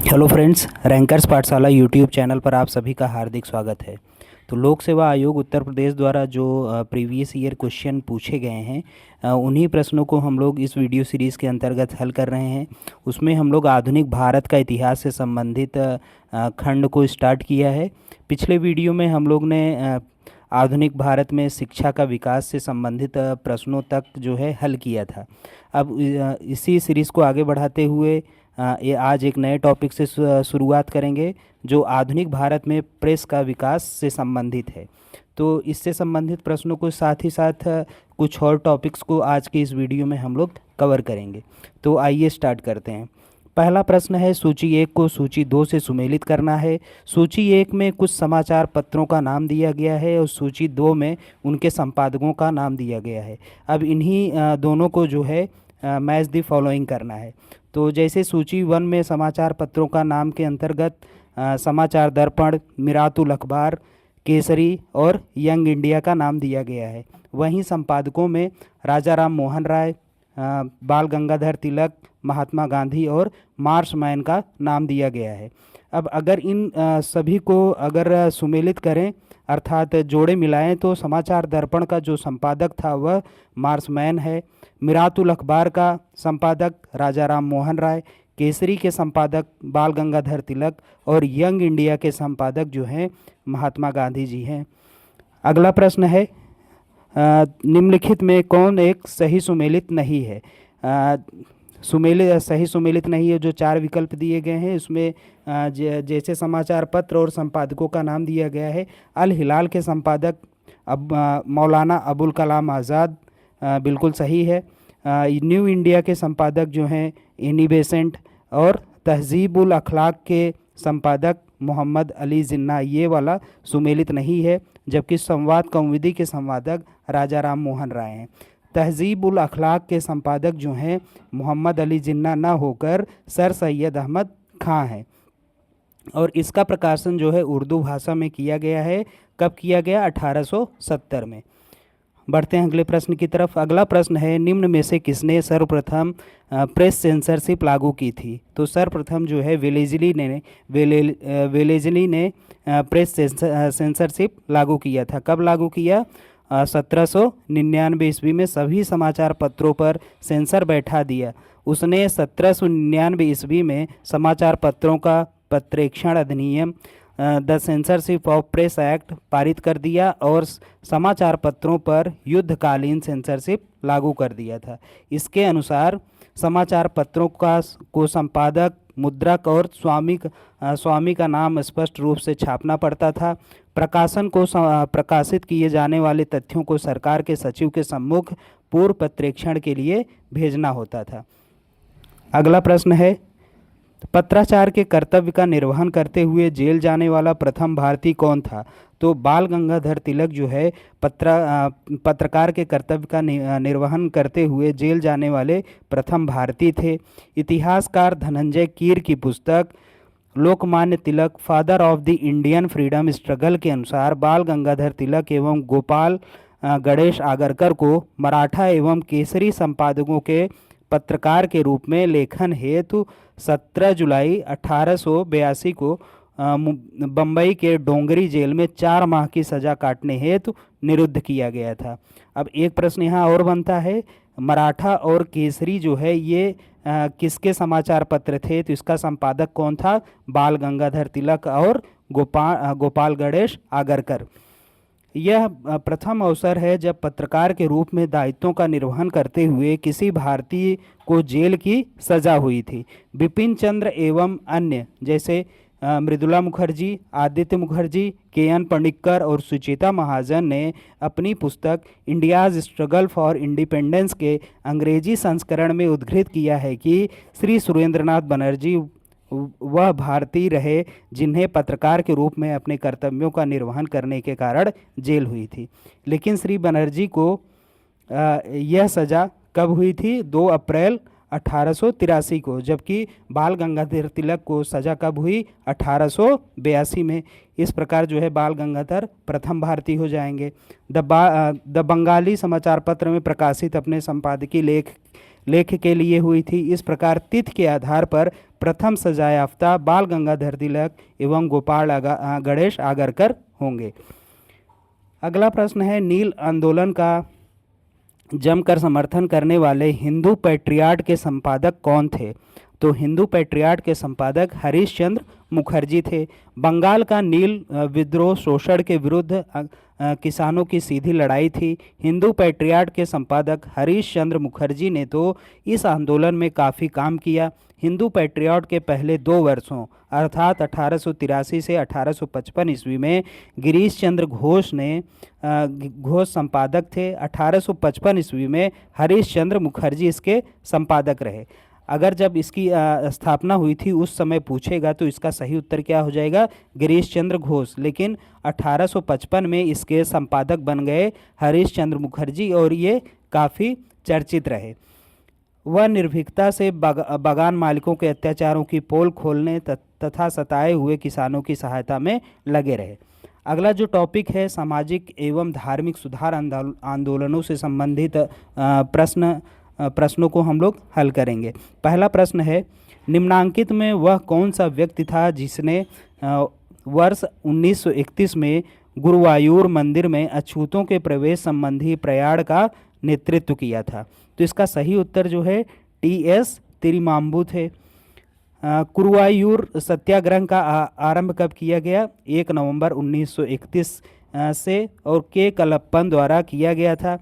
Hello friends, rankers पाठशाला YouTube channel पर आप सभी का हार्दिक स्वागत है। तो लोक सेवा आयोग उत्तर प्रदेश द्वारा जो प्रीवियस ईयर क्वेश्चन पूछे गए हैं, उन्हीं प्रश्नों को हम लोग इस वीडियो सीरीज़ के अंतर्गत हल कर रहे हैं। उसमें हम लोग आधुनिक भारत का इतिहास से संबंधित खंड को स्टार्ट किया है। पिछले वीडियो में हम लोग ने आधुनिक भारत में शिक्षा का विकास से संबंधित प्रश्नों तक जो है हल किया था। अब इसी सीरीज़ को आगे बढ़ाते हुए ये आज एक नए टॉपिक से शुरुआत करेंगे, जो आधुनिक भारत में प्रेस का विकास से संबंधित है। तो इससे संबंधित प्रश्नों को साथ ही साथ कुछ और टॉपिक्स को आज के इस वीडियो में हम लोग कवर करेंगे। तो आइए स्टार्ट करते हैं। पहला प्रश्न है, सूची 1 को सूची 2 से सुमेलित करना है। सूची 1 में कुछ समाचार पत्रों का नाम दिया गया है और सूची 2 में उनके संपादकों का नाम दिया गया है। अब इन्हीं दोनों को जो है मैच द फॉलोइंग करना है। तो जैसे सूची 1 में समाचार पत्रों का नाम के अंतर्गत समाचार दर्पण, मिरातुल अखबार, केसरी और यंग इंडिया का नाम दिया गया है। वहीं संपादकों में राजा राम मोहन राय, बाल गंगाधर तिलक, महात्मा गांधी और मार्श मैन का नाम दिया गया है। अब अगर इन सभी को अगर सुमेलित करें अर्थात जोड़े मिलाएं तो समाचार दर्पण का जो संपादक था वह मार्श मैन है, मिरातुल अखबार का संपादक राजा राम मोहन राय, केसरी के संपादक बाल गंगाधर तिलक और यंग इंडिया के संपादक जो हैं महात्मा गांधी जी हैं। अगला प्रश्न है, निम्नलिखित में कौन एक सही सुमेलित नहीं है। सही सुमेलित नहीं है। जो 4 विकल्प दिए गए हैं उसमें जैसे समाचार पत्र और संपादकों का नाम दिया गया है, अल हिलाल के संपादक मौलाना अबुल कलाम आज़ाद बिल्कुल सही है। न्यू इंडिया के संपादक जो हैं एनी बेसेंट और तहजीबुल अखलाक के संपादक मोहम्मद अली जिन्ना, ये वाला सुमेलित नहीं है। जबकि संवाद कौमुदी के संपादक राजा राम मोहन राय हैं। तहजीबुल अखलाक के संपादक जो हैं मोहम्मद अली जिन्ना ना होकर सर सैयद अहमद खां हैं। और इसका प्रकाशन जो है उर्दू भाषा में किया गया है। कब किया गया? 1870 में। बढ़ते हैं अगले प्रश्न की तरफ। अगला प्रश्न है, निम्न में से किसने सर्वप्रथम प्रेस सेंसरशिप लागू की थी। तो सर्वप्रथम जो है वेलेजली ने प्रेस सेंसरशिप लागू किया था। कब लागू किया? 1799 ईस्वी में सभी समाचार पत्रों पर सेंसर बैठा दिया। उसने 1799 ईस्वी में समाचार पत्रों का पत्रेक्षण अधिनियम the censorship of press act पारित कर दिया और समाचार पत्रों पर युद्धकालीन सेंसरशिप लागू कर दिया था। इसके अनुसार समाचार पत्रों को संपादक, मुद्रक और स्वामी का नाम स्पष्ट रूप से छापना पड़ता था। प्रकाशन को प्रकाशित किए जाने वाले तथ्यों को सरकार के सचिव के सम्मुख पूर्व पत्रेक्षण के लिए भेजना होता था। अगला प्रश्न है, पत्राचार के कर्तव्य का निर्वहन करते हुए जेल जाने वाला प्रथम भारतीय कौन था। तो बाल गंगाधर तिलक जो है पत्रकार के कर्तव्य का निर्वहन करते हुए जेल जाने वाले प्रथम भारतीय थे। इतिहासकार धनंजय कीर की पुस्तक Lokmanya Tilak father of the Indian freedom struggle के अनुसार बाल गंगाधर तिलक एवं गोपाल गणेश आगरकर को मराठा एवं केसरी संपादकों के पत्रकार के रूप में लेखन हेतु 17 जुलाई 1882 को बम्बई के डोंगरी जेल में 4 माह की सज़ा काटने हेतु निरुद्ध किया गया था। अब एक प्रश्न यहाँ और बनता है, मराठा और केसरी जो है ये किसके समाचार पत्र थे। तो इसका संपादक कौन था? बाल गंगाधर तिलक और गोपाल गणेश आगरकर। यह प्रथम अवसर है जब पत्रकार के रूप में दायित्वों का निर्वहन करते हुए किसी भारतीय को जेल की सजा हुई थी। बिपिन चंद्र एवं अन्य जैसे मृदुला मुखर्जी, आदित्य मुखर्जी, के.एन. पणिक्कर और सुचेता महाजन ने अपनी पुस्तक इंडियाज स्ट्रगल फॉर इंडिपेंडेंस के अंग्रेजी संस्करण में उद्धृत किया है कि श्री सुरेंद्रनाथ बनर्जी वह भारतीय रहे जिन्हें पत्रकार के रूप में अपने कर्तव्यों का निर्वहन करने के कारण जेल हुई थी। लेकिन श्री बनर्जी को यह सज़ा कब हुई थी? 2 अप्रैल 1883 को। जबकि बाल गंगाधर तिलक को सज़ा कब हुई? 1882 में। इस प्रकार जो है बाल गंगाधर प्रथम भारतीय हो जाएंगे। द बंगाली समाचार पत्र में प्रकाशित अपने संपादकीय लेख के लिए हुई थी। इस प्रकार तिथि के आधार पर प्रथम सजायाफ्ता बाल गंगाधर तिलक एवं गणेश आगरकर होंगे। अगला प्रश्न है, नील आंदोलन का जमकर समर्थन करने वाले हिंदू पैट्रियार्ट के संपादक कौन थे? तो हिंदू पैट्रियार्ट के संपादक हरीश चंद्र मुखर्जी थे। बंगाल का नील विद्रोह शोषण के विरुद्ध किसानों की सीधी लड़ाई थी। हिंदू पैट्रियार्ट के संपादक हरीश चंद्र मुखर्जी ने तो इस आंदोलन में काफ़ी काम किया। हिंदू पैट्रियार्ट के पहले 2 वर्षों अर्थात 1883 से 1855 ईस्वी में गिरीश चंद्र घोष संपादक थे। 1855 ईस्वी में हरीश चंद्र मुखर्जी इसके संपादक रहे। अगर जब इसकी स्थापना हुई थी उस समय पूछेगा तो इसका सही उत्तर क्या हो जाएगा? गिरीश चंद्र घोष। लेकिन 1855 में इसके संपादक बन गए हरीश चंद्र मुखर्जी और ये काफ़ी चर्चित रहे। वह निर्भीकता से बागान मालिकों के अत्याचारों की पोल खोलने तथा सताए हुए किसानों की सहायता में लगे रहे। अगला जो टॉपिक है, सामाजिक एवं धार्मिक सुधार आंदोलनों से संबंधित प्रश्नों को हम लोग हल करेंगे। पहला प्रश्न है, निम्नांकित में वह कौन सा व्यक्ति था जिसने वर्ष 1931 में गुरुवायूर मंदिर में अछूतों के प्रवेश संबंधी प्रयाण का नेतृत्व किया था? तो इसका सही उत्तर जो है टी.एस. तिरुमाम्बू थे। गुरुवायूर सत्याग्रह का आरंभ कब किया गया? 1 नवंबर 1931 से और के कलप्पन द्वारा किया गया था।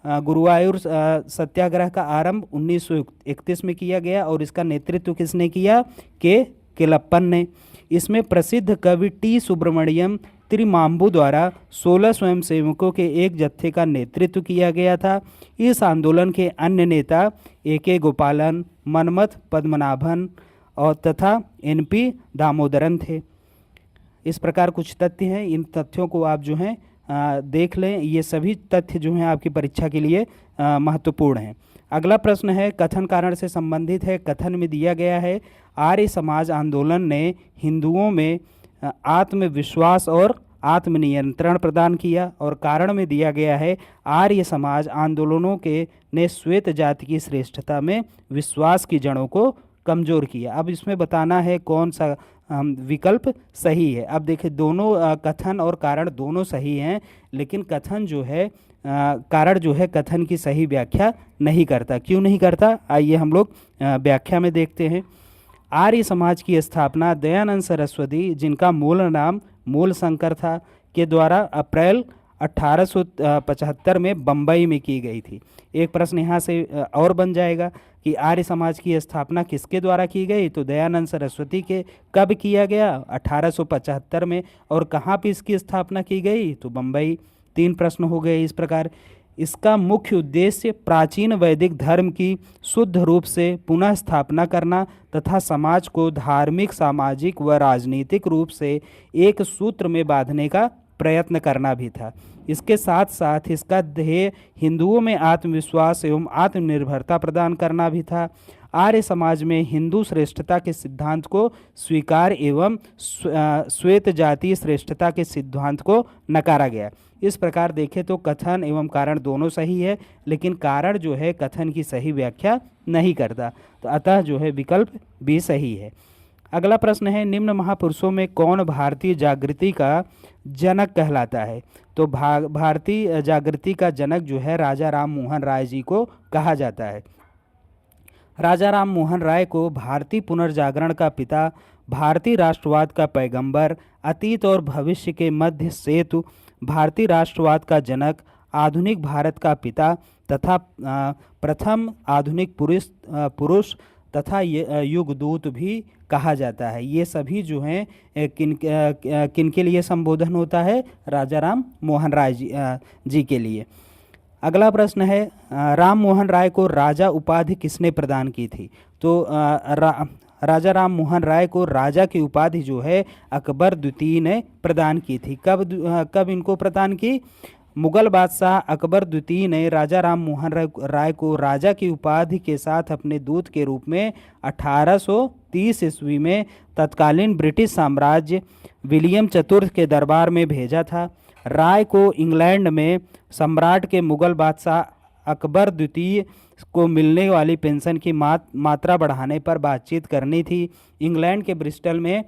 गुरुवायूर सत्याग्रह का आरंभ 1931 में किया गया और इसका नेतृत्व किसने किया? के केलप्पन ने। इसमें प्रसिद्ध कवि टी. सुब्रमण्यम तिरुमाम्बू द्वारा 16 स्वयंसेवकों के एक जत्थे का नेतृत्व किया गया था। इस आंदोलन के अन्य नेता ए.के. गोपालन, मनमथ पद्मनाभन और तथा एन.पी. दामोदरन थे। इस प्रकार कुछ तथ्य हैं, इन तथ्यों को आप जो हैं देख लें। ये सभी तथ्य जो हैं आपकी परीक्षा के लिए महत्वपूर्ण हैं। अगला प्रश्न है, कथन कारण से संबंधित है। कथन में दिया गया है, आर्य समाज आंदोलन ने हिंदुओं में आत्मविश्वास और आत्मनियंत्रण प्रदान किया। और कारण में दिया गया है, आर्य समाज आंदोलनों के ने श्वेत जाति की श्रेष्ठता में विश्वास की जड़ों को कमज़ोर किया। अब इसमें बताना है कौन सा विकल्प सही है। अब देखिए, दोनों कथन और कारण दोनों सही हैं, लेकिन कथन जो है कारण जो है कथन की सही व्याख्या नहीं करता। क्यों नहीं करता? आइए हम लोग व्याख्या में देखते हैं। आर्य समाज की स्थापना दयानंद सरस्वती, जिनका मूल नाम मूल शंकर था, के द्वारा अप्रैल 1875 में बम्बई में की गई थी। एक प्रश्न यहाँ से और बन जाएगा कि आर्य समाज की स्थापना किसके द्वारा की गई? तो दयानंद सरस्वती के। कब किया गया? 1875 में। और कहाँ पे इसकी स्थापना की गई? तो बम्बई। 3 प्रश्न हो गए इस प्रकार। इसका मुख्य उद्देश्य प्राचीन वैदिक धर्म की शुद्ध रूप से पुनः स्थापना करना तथा समाज को धार्मिक, सामाजिक व राजनीतिक रूप से एक सूत्र में बांधने का प्रयत्न करना भी था। इसके साथ साथ इसका ध्येय हिंदुओं में आत्मविश्वास एवं आत्मनिर्भरता प्रदान करना भी था। आर्य समाज में हिंदू श्रेष्ठता के सिद्धांत को स्वीकार एवं श्वेत जातीय श्रेष्ठता के सिद्धांत को नकारा गया। इस प्रकार देखें तो कथन एवं कारण दोनों सही है, लेकिन कारण जो है कथन की सही व्याख्या नहीं करता। तो अतः जो है विकल्प भी सही है। अगला प्रश्न है, निम्न महापुरुषों में कौन भारतीय जागृति का जनक कहलाता है? तो भारतीय जागृति का जनक जो है राजा राम मोहन राय जी को कहा जाता है। राजा राम मोहन राय को भारतीय पुनर्जागरण का पिता, भारतीय राष्ट्रवाद का पैगंबर, अतीत और भविष्य के मध्य सेतु, भारतीय राष्ट्रवाद का जनक, आधुनिक भारत का पिता तथा प्रथम आधुनिक पुरुष तथा युगदूत भी कहा जाता है। ये सभी जो हैं किन के लिए संबोधन होता है? राजा राम मोहन राय जी के लिए। अगला प्रश्न है, राम मोहन राय को राजा उपाधि किसने प्रदान की थी? तो राजा राम मोहन राय को राजा की उपाधि जो है अकबर द्वितीय ने प्रदान की थी। कब इनको प्रदान की? मुगल बादशाह अकबर द्वितीय ने राजा राम मोहन राय को राजा की उपाधि के साथ अपने दूत के रूप में 1830 ईस्वी में तत्कालीन ब्रिटिश साम्राज्य विलियम चतुर्थ के दरबार में भेजा था। राय को इंग्लैंड में सम्राट के मुगल बादशाह अकबर द्वितीय को मिलने वाली पेंशन की मात्रा बढ़ाने पर बातचीत करनी थी। इंग्लैंड के ब्रिस्टल में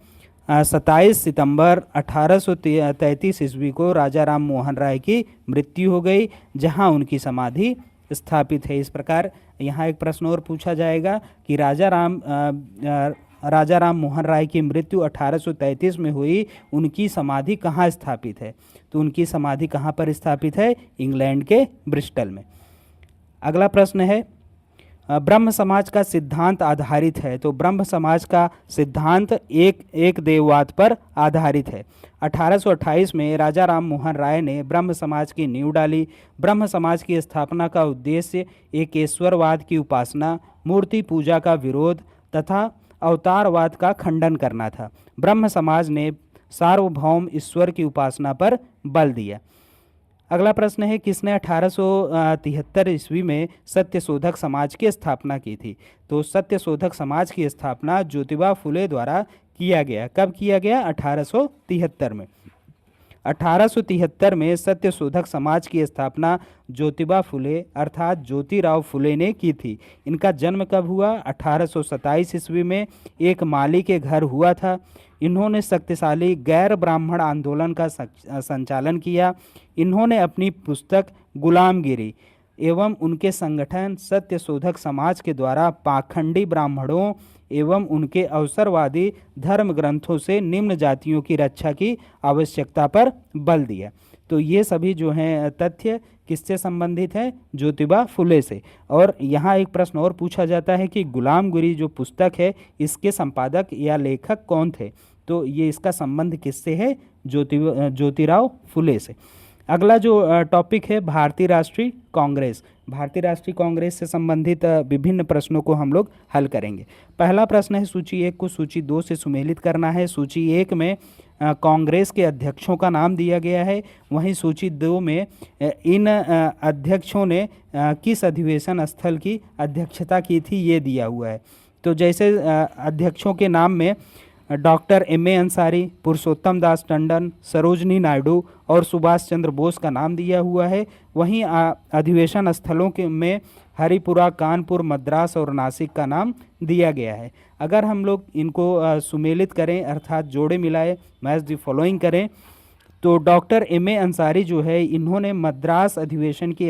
27 सितंबर 1833 ईस्वी को राजा राम मोहन राय की मृत्यु हो गई, जहां उनकी समाधि स्थापित है। इस प्रकार यहाँ एक प्रश्न और पूछा जाएगा कि राजा राम मोहन राय की मृत्यु 1833 में हुई, उनकी समाधि कहाँ स्थापित है? तो उनकी समाधि कहाँ पर स्थापित है? इंग्लैंड के ब्रिस्टल में। अगला प्रश्न है, ब्रह्म समाज का सिद्धांत आधारित है। तो ब्रह्म समाज का सिद्धांत एक देववाद पर आधारित है। 1828 में राजा राम मोहन राय ने ब्रह्म समाज की नींव डाली। ब्रह्म समाज की स्थापना का उद्देश्य एकेश्वरवाद की उपासना, मूर्ति पूजा का विरोध तथा अवतारवाद का खंडन करना था। ब्रह्म समाज ने सार्वभौम ईश्वर की उपासना पर बल दिया। अगला प्रश्न है, किसने 1873 ईस्वी में सत्यशोधक समाज की स्थापना की थी? तो सत्यशोधक समाज की स्थापना ज्योतिबा फुले द्वारा किया गया। कब किया गया? 1873 में। 1873 में सत्यशोधक समाज की स्थापना ज्योतिबा फुले अर्थात ज्योतिराव फुले ने की थी। इनका जन्म कब हुआ? 1827 ईस्वी में एक माली के घर हुआ था। इन्होंने शक्तिशाली गैर ब्राह्मण आंदोलन का संचालन किया। इन्होंने अपनी पुस्तक गुलामगिरी एवं उनके संगठन सत्यशोधक समाज के द्वारा पाखंडी ब्राह्मणों एवं उनके अवसरवादी धर्म ग्रंथों से निम्न जातियों की रक्षा की आवश्यकता पर बल दिया। तो ये सभी जो हैं तथ्य किससे संबंधित है? ज्योतिबा फुले से। और यहाँ एक प्रश्न और पूछा जाता है कि गुलामगिरी जो पुस्तक है, इसके संपादक या लेखक कौन थे? तो ये इसका संबंध किससे है? ज्योतिराव फुले से। अगला जो टॉपिक है, भारतीय राष्ट्रीय कांग्रेस। भारतीय राष्ट्रीय कांग्रेस से संबंधित विभिन्न प्रश्नों को हम लोग हल करेंगे। पहला प्रश्न है, सूची 1 को सूची 2 से सुमेलित करना है। सूची 1 में कांग्रेस के अध्यक्षों का नाम दिया गया है, वहीं सूची 2 में इन अध्यक्षों ने किस अधिवेशन स्थल की अध्यक्षता की थी, ये दिया हुआ है। तो जैसे अध्यक्षों के नाम में डॉक्टर M.A. अंसारी, पुरुषोत्तम दास टंडन, सरोजनी नायडू और सुभाष चंद्र बोस का नाम दिया हुआ है। वहीं अधिवेशन स्थलों के में हरिपुरा, कानपुर, मद्रास और नासिक का नाम दिया गया है। अगर हम लोग इनको सुमेलित करें अर्थात जोड़े मिलाए, मैच द फॉलोइंग करें, तो डॉक्टर M.A. अंसारी जो है, इन्होंने मद्रास अधिवेशन की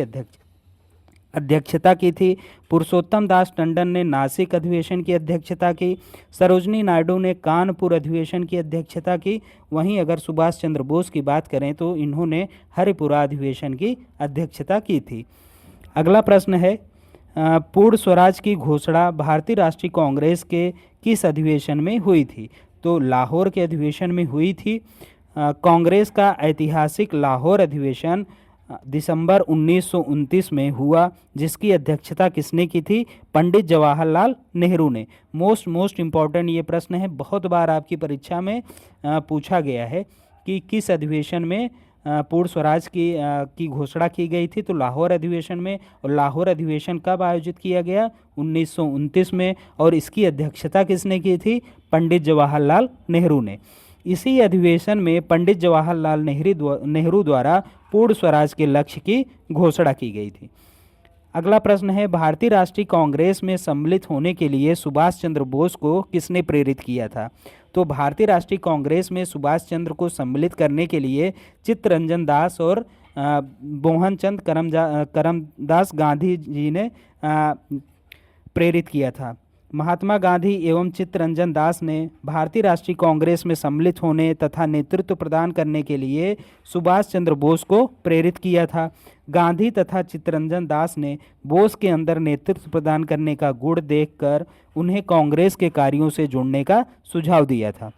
अध्यक्षता की थी। पुरुषोत्तम दास टंडन ने नासिक अधिवेशन की अध्यक्षता की। सरोजनी नायडू ने कानपुर अधिवेशन की अध्यक्षता की। वहीं अगर सुभाष चंद्र बोस की बात करें तो इन्होंने हरिपुरा अधिवेशन की अध्यक्षता की थी। अगला प्रश्न है, पूर्ण स्वराज की घोषणा भारतीय राष्ट्रीय कांग्रेस के किस अधिवेशन में हुई थी? तो लाहौर के अधिवेशन में हुई थी। कांग्रेस का ऐतिहासिक लाहौर अधिवेशन दिसंबर 1929 में हुआ, जिसकी अध्यक्षता किसने की थी? पंडित जवाहरलाल नेहरू ने। मोस्ट इम्पॉर्टेंट ये प्रश्न है, बहुत बार आपकी परीक्षा में पूछा गया है कि किस अधिवेशन में पूर्ण स्वराज की घोषणा की गई थी? तो लाहौर अधिवेशन में। और लाहौर अधिवेशन कब आयोजित किया गया? 1929 में। और इसकी अध्यक्षता किसने की थी? पंडित जवाहरलाल नेहरू ने। इसी अधिवेशन में पंडित जवाहरलाल नेहरू द्वारा पूर्ण स्वराज के लक्ष्य की घोषणा की गई थी। अगला प्रश्न है, भारतीय राष्ट्रीय कांग्रेस में सम्मिलित होने के लिए सुभाष चंद्र बोस को किसने प्रेरित किया था? तो भारतीय राष्ट्रीय कांग्रेस में सुभाष चंद्र को सम्मिलित करने के लिए चित्तरंजन दास और मोहनचंद करमदास गांधी जी ने प्रेरित किया था। महात्मा गांधी एवं चित्तरंजन दास ने भारतीय राष्ट्रीय कांग्रेस में सम्मिलित होने तथा नेतृत्व प्रदान करने के लिए सुभाष चंद्र बोस को प्रेरित किया था। गांधी तथा चित्तरंजन दास ने बोस के अंदर नेतृत्व प्रदान करने का गुण देखकर उन्हें कांग्रेस के कार्यों से जुड़ने का सुझाव दिया था।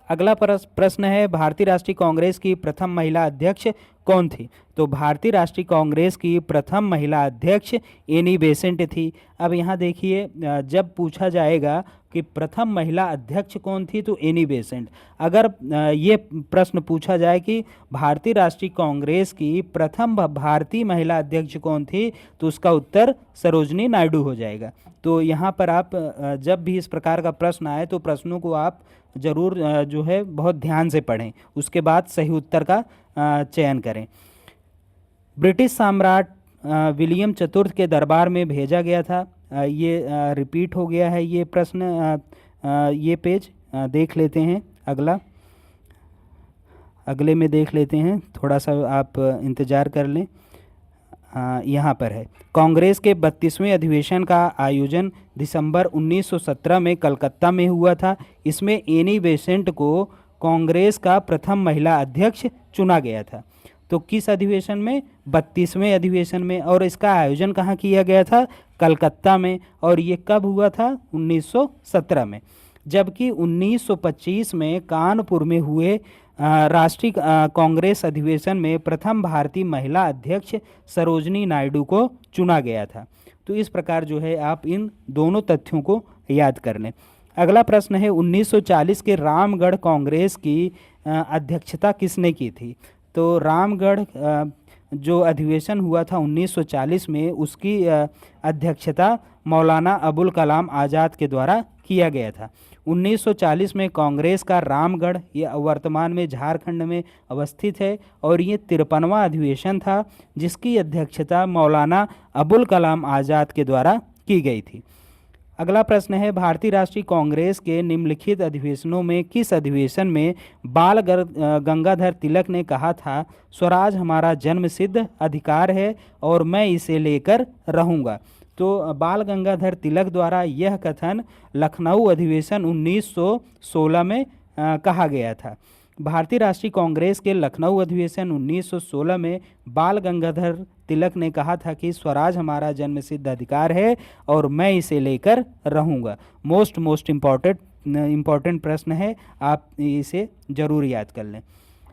अगला प्रश्न है, भारतीय राष्ट्रीय कांग्रेस की प्रथम महिला अध्यक्ष कौन थी? तो भारतीय राष्ट्रीय कांग्रेस की प्रथम महिला अध्यक्ष एनी बेसेंट थी। अब यहाँ देखिए, जब पूछा जाएगा कि प्रथम महिला अध्यक्ष कौन थी, तो एनी बेसेंट। अगर ये प्रश्न पूछा जाए कि भारतीय राष्ट्रीय कांग्रेस की प्रथम भारतीय महिला अध्यक्ष कौन थी, तो उसका उत्तर सरोजनी नायडू हो जाएगा। तो यहाँ पर आप जब भी इस प्रकार का प्रश्न आए तो प्रश्नों को आप जरूर जो है बहुत ध्यान से पढ़ें, उसके बाद सही उत्तर का चयन करें। ब्रिटिश सम्राट विलियम चतुर्थ के दरबार में भेजा गया था। ये रिपीट हो गया है ये प्रश्न। ये पेज देख लेते हैं। अगले में देख लेते हैं, थोड़ा सा आप इंतज़ार कर लें। यहाँ पर है, कांग्रेस के 32वें अधिवेशन का आयोजन दिसंबर 1917 में कलकत्ता में हुआ था। इसमें एनी बेसेंट को कांग्रेस का प्रथम महिला अध्यक्ष चुना गया था। तो किस अधिवेशन में? 32वें अधिवेशन में। और इसका आयोजन कहाँ किया गया था? कलकत्ता में। और ये कब हुआ था? 1917 में। जबकि 1925 में कानपुर में हुए राष्ट्रीय कांग्रेस अधिवेशन में प्रथम भारतीय महिला अध्यक्ष सरोजनी नायडू को चुना गया था। तो इस प्रकार जो है आप इन दोनों तथ्यों को याद कर लें। अगला प्रश्न है, 1940 के रामगढ़ कांग्रेस की अध्यक्षता किसने की थी? तो रामगढ़ जो अधिवेशन हुआ था 1940 में, उसकी अध्यक्षता मौलाना अबुल कलाम आज़ाद के द्वारा किया गया था। 1940 में कांग्रेस का रामगढ़, ये वर्तमान में झारखंड में अवस्थित है, और ये 53वां अधिवेशन था जिसकी अध्यक्षता मौलाना अबुल कलाम आज़ाद के द्वारा की गई थी। अगला प्रश्न है, भारतीय राष्ट्रीय कांग्रेस के निम्नलिखित अधिवेशनों में किस अधिवेशन में बाल गंगाधर तिलक ने कहा था, स्वराज हमारा जन्मसिद्ध अधिकार है और मैं इसे लेकर रहूँगा? तो बाल गंगाधर तिलक द्वारा यह कथन लखनऊ अधिवेशन 1916 में कहा गया था। भारतीय राष्ट्रीय कांग्रेस के लखनऊ अधिवेशन 1916 में बाल गंगाधर तिलक ने कहा था कि स्वराज हमारा जन्मसिद्ध अधिकार है और मैं इसे लेकर रहूँगा। मोस्ट इम्पॉर्टेंट प्रश्न है, आप इसे जरूर याद कर लें।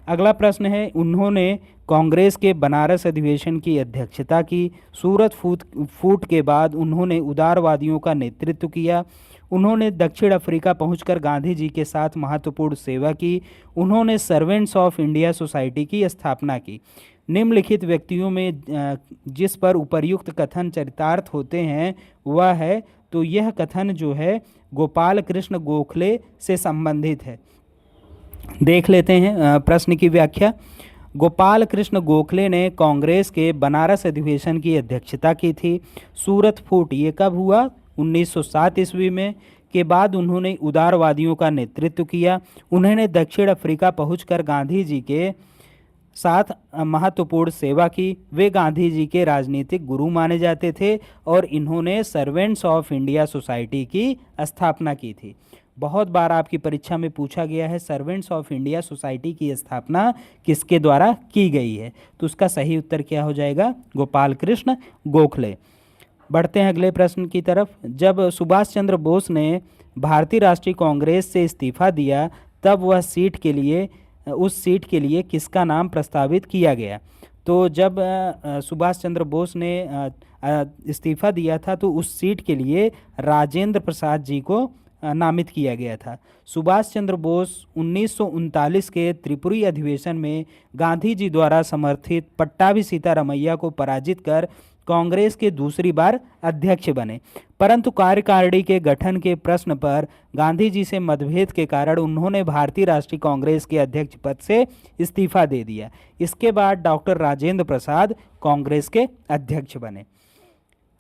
अगला प्रश्न है, उन्होंने कांग्रेस के बनारस अधिवेशन की अध्यक्षता की। सूरत फूट के बाद उन्होंने उदारवादियों का नेतृत्व किया। उन्होंने दक्षिण अफ्रीका पहुंचकर गांधी जी के साथ महत्वपूर्ण सेवा की। उन्होंने सर्वेंट्स ऑफ इंडिया सोसाइटी की स्थापना की। निम्नलिखित व्यक्तियों में जिस पर उपर्युक्त कथन चरितार्थ होते हैं वह है, तो यह कथन जो है गोपाल कृष्ण गोखले से संबंधित है। देख लेते हैं प्रश्न की व्याख्या। गोपाल कृष्ण गोखले ने कांग्रेस के बनारस अधिवेशन की अध्यक्षता की थी। सूरत फूट ये कब हुआ? 1907 ईस्वी में। के बाद उन्होंने उदारवादियों का नेतृत्व किया। उन्होंने दक्षिण अफ्रीका पहुंचकर गांधी जी के साथ महत्वपूर्ण सेवा की। वे गांधी जी के राजनीतिक गुरु माने जाते थे और इन्होंने सर्वेंट्स ऑफ इंडिया सोसाइटी की स्थापना की थी। बहुत बार आपकी परीक्षा में पूछा गया है सर्वेंट्स ऑफ इंडिया सोसाइटी की स्थापना किसके द्वारा की गई है, तो उसका सही उत्तर क्या हो जाएगा? गोपाल कृष्ण गोखले। बढ़ते हैं अगले प्रश्न की तरफ। जब सुभाष चंद्र बोस ने भारतीय राष्ट्रीय कांग्रेस से इस्तीफा दिया तब वह उस सीट के लिए किसका नाम प्रस्तावित किया गया? तो जब सुभाष चंद्र बोस ने इस्तीफा दिया था तो उस सीट के लिए राजेंद्र प्रसाद जी को नामित किया गया था। सुभाष चंद्र बोस 1939 के त्रिपुरी अधिवेशन में गांधी जी द्वारा समर्थित पट्टाभी सीतारमैया को पराजित कर कांग्रेस के दूसरी बार अध्यक्ष बने, परंतु कार्यकारिणी के गठन के प्रश्न पर गांधी जी से मतभेद के कारण उन्होंने भारतीय राष्ट्रीय कांग्रेस के अध्यक्ष पद से इस्तीफा दे दिया। इसके बाद डॉक्टर राजेंद्र प्रसाद कांग्रेस के अध्यक्ष बने।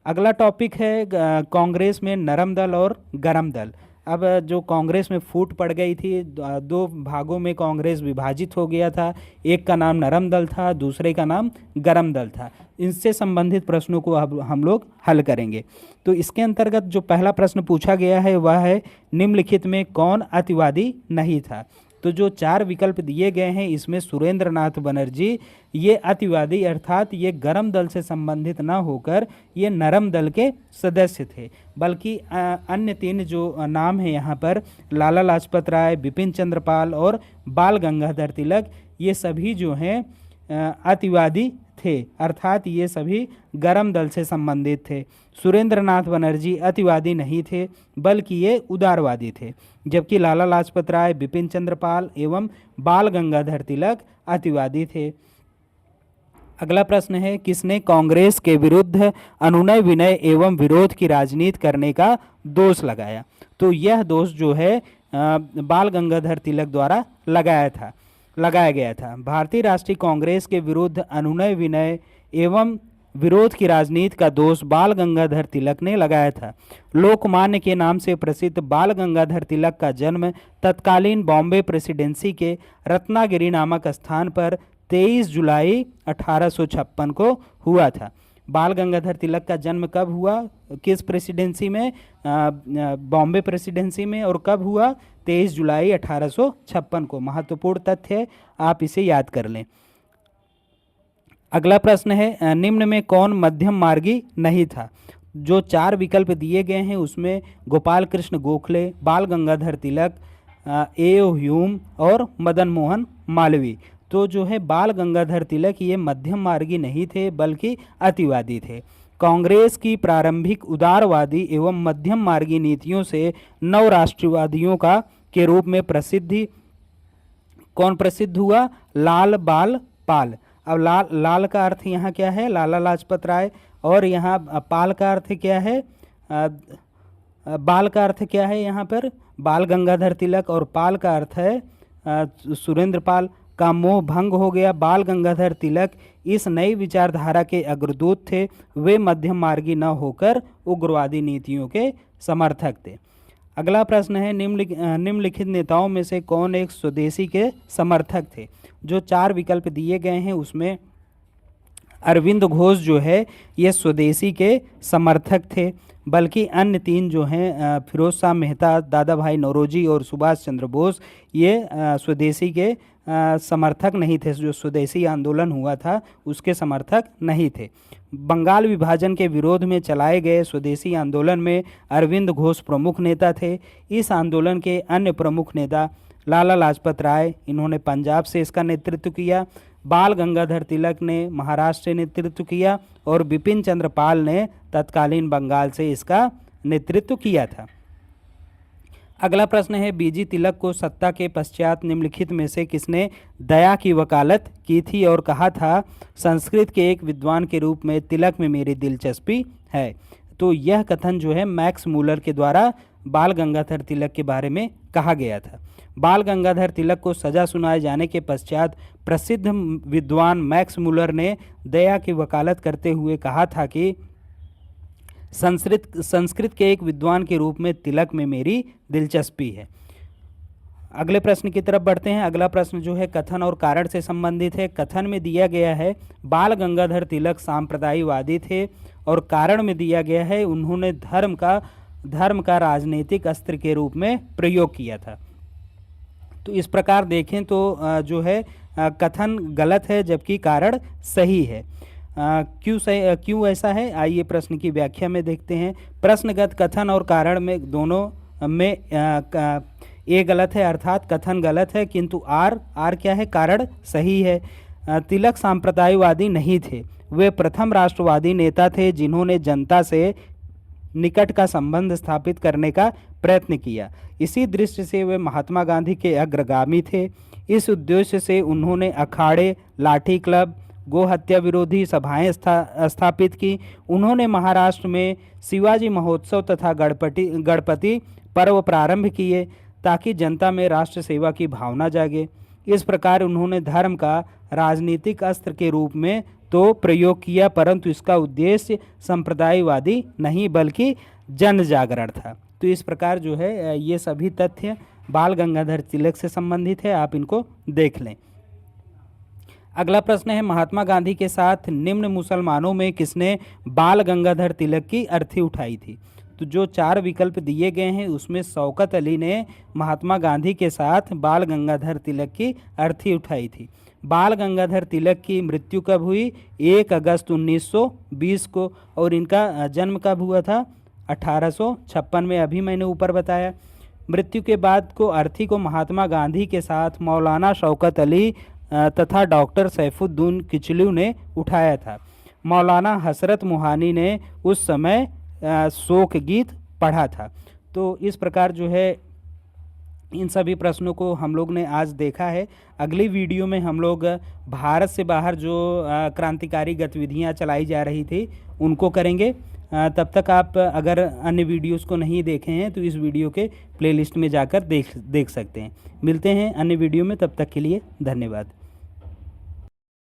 अगला टॉपिक है कांग्रेस में नरम दल और गरम दल। अब जो कांग्रेस में फूट पड़ गई थी, दो भागों में कांग्रेस विभाजित हो गया था। एक का नाम नरम दल था, दूसरे का नाम गरम दल था। इनसे संबंधित प्रश्नों को अब हम लोग हल करेंगे। तो इसके अंतर्गत जो पहला प्रश्न पूछा गया है वह है, निम्नलिखित में कौन अतिवादी नहीं था? तो जो 4 विकल्प दिए गए हैं इसमें सुरेंद्र नाथ बनर्जी ये अतिवादी अर्थात ये गरम दल से संबंधित ना होकर ये नरम दल के सदस्य थे, बल्कि अन्य 3 जो नाम है यहाँ पर लाला लाजपत राय, बिपिन चंद्र पाल और बाल गंगाधर तिलक, ये सभी जो हैं अतिवादी थे, अर्थात ये सभी गरम दल से संबंधित थे। सुरेंद्र नाथ बनर्जी अतिवादी नहीं थे बल्कि ये उदारवादी थे, जबकि लाला लाजपत राय, बिपिन चंद्र पाल एवं बाल गंगाधर तिलक अतिवादी थे। अगला प्रश्न है, किसने कांग्रेस के विरुद्ध अनुनय विनय एवं विरोध की राजनीति करने का दोष लगाया? तो यह दोष जो है बाल गंगाधर तिलक द्वारा लगाया गया था। भारतीय राष्ट्रीय कांग्रेस के विरुद्ध अनुनय विनय एवं विरोध की राजनीति का दोष बाल गंगाधर तिलक ने लगाया था। लोकमान्य के नाम से प्रसिद्ध बाल गंगाधर तिलक का जन्म तत्कालीन बॉम्बे प्रेसिडेंसी के रत्नागिरी नामक स्थान पर 23 जुलाई 1856 को हुआ था। बाल गंगाधर तिलक का जन्म कब हुआ, किस प्रेसिडेंसी में, बॉम्बे प्रेसिडेंसी में, और कब हुआ, 23 जुलाई 1856 को। महत्वपूर्ण तथ्य है, आप इसे याद कर लें। अगला प्रश्न है, निम्न में कौन मध्यम मार्गी नहीं था। जो 4 विकल्प दिए गए हैं उसमें गोपाल कृष्ण गोखले, बाल गंगाधर तिलक, ए.ओ. ह्यूम और मदन मोहन मालवीय। तो जो है बाल गंगाधर तिलक ये मध्यम मार्गी नहीं थे बल्कि अतिवादी थे। कांग्रेस की प्रारंभिक उदारवादी एवं मध्यम मार्गी नीतियों से नव राष्ट्रवादियों का के रूप में कौन प्रसिद्ध हुआ, लाल बाल पाल। अब लाल का अर्थ यहाँ क्या है, लाला लाजपत राय, और यहाँ पाल का अर्थ क्या है, बाल का अर्थ क्या है यहाँ पर, बाल गंगाधर तिलक, और पाल का अर्थ है सुरेंद्र पाल। का मोह भंग हो गया। बाल गंगाधर तिलक इस नई विचारधारा के अग्रदूत थे। वे मध्यम मार्गी न होकर उग्रवादी नीतियों के समर्थक थे। अगला प्रश्न है, निम्नलिखित नेताओं में से कौन एक स्वदेशी के समर्थक थे। जो 4 विकल्प दिए गए हैं उसमें अरविंद घोष जो है ये स्वदेशी के समर्थक थे, बल्कि अन्य 3 जो हैं फिरोज शाह मेहता, दादा भाई नौरोजी और सुभाष चंद्र बोस, ये स्वदेशी के समर्थक नहीं थे। जो स्वदेशी आंदोलन हुआ था उसके समर्थक नहीं थे। बंगाल विभाजन के विरोध में चलाए गए स्वदेशी आंदोलन में अरविंद घोष प्रमुख नेता थे। इस आंदोलन के अन्य प्रमुख नेता लाला लाजपत राय, इन्होंने पंजाब से इसका नेतृत्व किया। बाल गंगाधर तिलक ने महाराष्ट्र से नेतृत्व किया और बिपिन चंद्र पाल ने तत्कालीन बंगाल से इसका नेतृत्व किया था। अगला प्रश्न है, बीजी तिलक को सत्ता के पश्चात निम्नलिखित में से किसने दया की वकालत की थी और कहा था संस्कृत के एक विद्वान के रूप में तिलक में मेरी दिलचस्पी है। तो यह कथन जो है मैक्स मूलर के द्वारा बाल गंगाधर तिलक के बारे में कहा गया था। बाल गंगाधर तिलक को सजा सुनाए जाने के पश्चात प्रसिद्ध विद्वान मैक्स मूलर ने दया की वकालत करते हुए कहा था कि संस्कृत के एक विद्वान के रूप में तिलक में मेरी दिलचस्पी है। अगले प्रश्न की तरफ बढ़ते हैं। अगला प्रश्न जो है कथन और कारण से संबंधित है। कथन में दिया गया है बाल गंगाधर तिलक सांप्रदायवादी थे, और कारण में दिया गया है उन्होंने धर्म का राजनीतिक अस्त्र के रूप में प्रयोग किया था। तो इस प्रकार देखें तो जो है कथन गलत है जबकि कारण सही है। क्यों ऐसा है, आइए प्रश्न की व्याख्या में देखते हैं। प्रश्नगत कथन और कारण में दोनों में ए गलत है, अर्थात कथन गलत है, किंतु आर क्या है, कारण सही है। तिलक सांप्रदायवादी नहीं थे, वे प्रथम राष्ट्रवादी नेता थे जिन्होंने जनता से निकट का संबंध स्थापित करने का प्रयत्न किया। इसी दृष्टि से वे महात्मा गांधी के अग्रगामी थे। इस उद्देश्य से उन्होंने अखाड़े, लाठी क्लब, गो हत्या विरोधी सभाएं स्थापित की। उन्होंने महाराष्ट्र में शिवाजी महोत्सव तथा गणपति पर्व प्रारंभ किए ताकि जनता में राष्ट्र सेवा की भावना जागे। इस प्रकार उन्होंने धर्म का राजनीतिक अस्त्र के रूप में तो प्रयोग किया, परंतु इसका उद्देश्य संप्रदायवादी नहीं बल्कि जन जागरण था। तो इस प्रकार जो है ये सभी तथ्य बाल गंगाधर तिलक से संबंधित है, आप इनको देख लें। अगला प्रश्न है, महात्मा गांधी के साथ निम्न मुसलमानों में किसने बाल गंगाधर तिलक की अर्थी उठाई थी। तो जो 4 विकल्प दिए गए हैं उसमें शौकत अली ने महात्मा गांधी के साथ बाल गंगाधर तिलक की अर्थी उठाई थी। बाल गंगाधर तिलक की मृत्यु कब हुई, 1 अगस्त 1920 को, और इनका जन्म कब हुआ था, 1856 में, अभी मैंने ऊपर बताया। मृत्यु के बाद को अर्थी को महात्मा गांधी के साथ मौलाना शौकत अली तथा डॉक्टर सैफुद्दीन किचलू ने उठाया था। मौलाना हसरत मोहानी ने उस समय शोक गीत पढ़ा था। तो इस प्रकार जो है इन सभी प्रश्नों को हम लोग ने आज देखा है। अगली वीडियो में हम लोग भारत से बाहर जो क्रांतिकारी गतिविधियां चलाई जा रही थी उनको करेंगे। तब तक आप अगर अन्य वीडियोस को नहीं देखे हैं तो इस वीडियो के प्लेलिस्ट में जाकर देख सकते हैं। मिलते हैं अन्य वीडियो में, तब तक के लिए धन्यवाद।